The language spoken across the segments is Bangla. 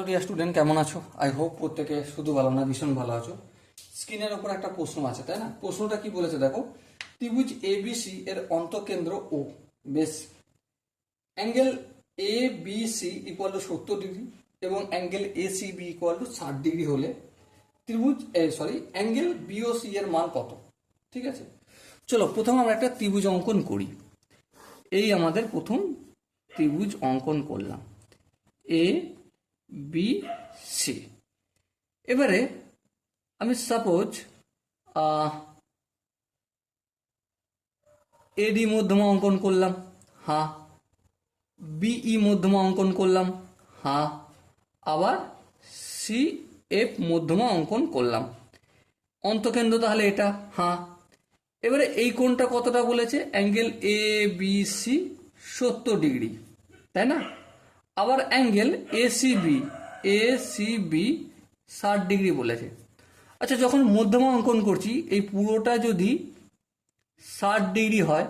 ডিয়ার স্টুডেন্ট, কেমন আছো? আই হোপ প্রত্যেকে শুধু ভালো না, ভীষণ ভালো আছো। স্ক্রিনের ওপর একটা প্রশ্ন আছে, তাই না? প্রশ্নটা কি বলেছে দেখো। ত্রিভুজ এবিসি এর অন্তঃকেন্দ্র ও বেশ angle A B C equal to 70 degree এবং angle A C B equal to 60 degree হলে ত্রিভুজ অ্যাঙ্গেল বি ও সি এর মান কত? ঠিক আছে, চলো প্রথমে আমরা একটা ত্রিভুজ অঙ্কন করি। এই আমাদের প্রথম ত্রিভুজ অঙ্কন করলাম, এ বি সি। এবারে আমি সাপোজ এডি মধ্যমা অঙ্কন করলাম, হ্যাঁ। বিই মধ্যমা অঙ্কন করলাম, হ্যাঁ। আবার সি এফ মধ্যমা অঙ্কন করলাম। অন্তকেন্দ্র তাহলে এটা, হ্যাঁ। এবারে এই কোণটা কতটা বলেছে? Angle A B C 70 degree, তাই না? আবার angle A C B 60 degree বলেছে। আচ্ছা, যখন মধ্যমা অঙ্কন করছি এই পুরোটা যদি 60 ডিগ্রি হয়,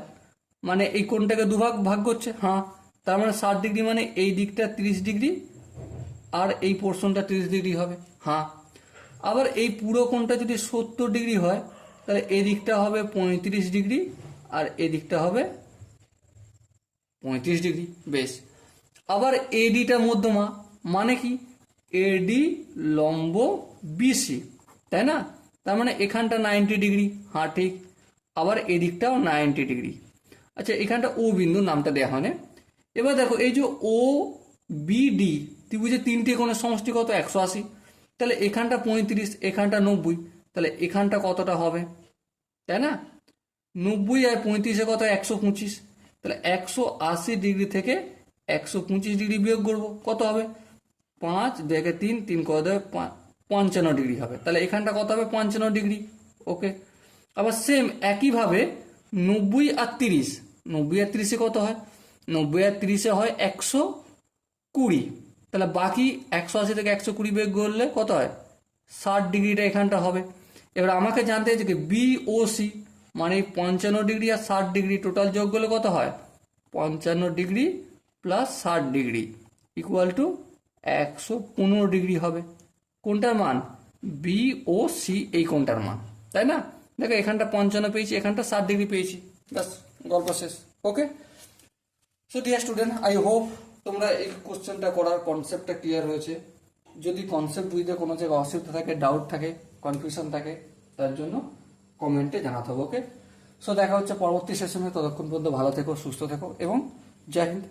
মানে এই কোণটাকে দুভাগ ভাগ করছে, হ্যাঁ। তার মানে 60 ডিগ্রি মানে এই দিকটা 30 ডিগ্রি আর এই পোর্শনটা 30 ডিগ্রি হবে, হ্যাঁ। আবার এই পুরো কোণটা যদি 70 ডিগ্রি হয় তাহলে এই দিকটা হবে 35 ডিগ্রি আর এদিকটা হবে 35 ডিগ্রি। বেশ। আবার এডিটা মধ্যমা, মানে কি? এডি লম্ব বিসি, তাই না? তার মানে এখানটা 90 ডিগ্রি, হ্যাঁ ঠিক। আবার এদিকটাও 90 ডিগ্রি। আচ্ছা, এখানটা ও বিন্দু, নামটা দেওয়া হয় না। এবার দেখো এই যে ও বিডি ত্রিভুজের তিনটে কোণের সমষ্টি কত? 180। তাহলে এখানটা 35, এখানটা 90, তাহলে এখানটা কতটা হবে, তাই না? 90 আর 35 কত? 125। তাহলে 180 ডিগ্রি থেকে 125 ডিগ্রি বিয়োগ করবো, কত হবে? 5 দেখে 3 3 কত হবে? 55 ডিগ্রি হবে। তাহলে এখানটা কত হবে? 55 ডিগ্রি। ওকে। আবার সেম একইভাবে 90 আর 30, 90 আর 30 কত হয়? 90 আর 30 হয় 120। তাহলে বাকি 180 থেকে 120 বিয়োগ করলে কত হয়? 60 ডিগ্রিটা এখানটা হবে। এবার আমাকে জানতে হচ্ছে কি বি ও সি, মানে 55 ডিগ্রি আর 60 ডিগ্রি টোটাল যোগ করলে কত হয়? 55 degree plus 60 degree equal to 115 degree হবে। কোনটার মান? বি ও সি, এই কোনটার মান, তাই না? দেখো এখানটা 55 পেয়েছি, এখানটা 60 ডিগ্রি পেয়েছি, ব্যাস গল্প শেষ। Okay. So dear student, I hope তোমরা এই কোশ্চেনটা করার কনসেপ্টটা ক্লিয়ার হয়েছে। যদি কনসেপ্ট বুঝতে কোনো জায়গায় অসুবিধা থাকে, ডাউট থাকে, কনফিউশন থাকে, তার জন্য কমেন্টে জানাতে হবে। ওকে। সো দেখা হচ্ছে পরবর্তী সেশনে। ততক্ষণ পর্যন্ত ভালো থেকো, সুস্থ থেকো এবং জয় হিন্দ।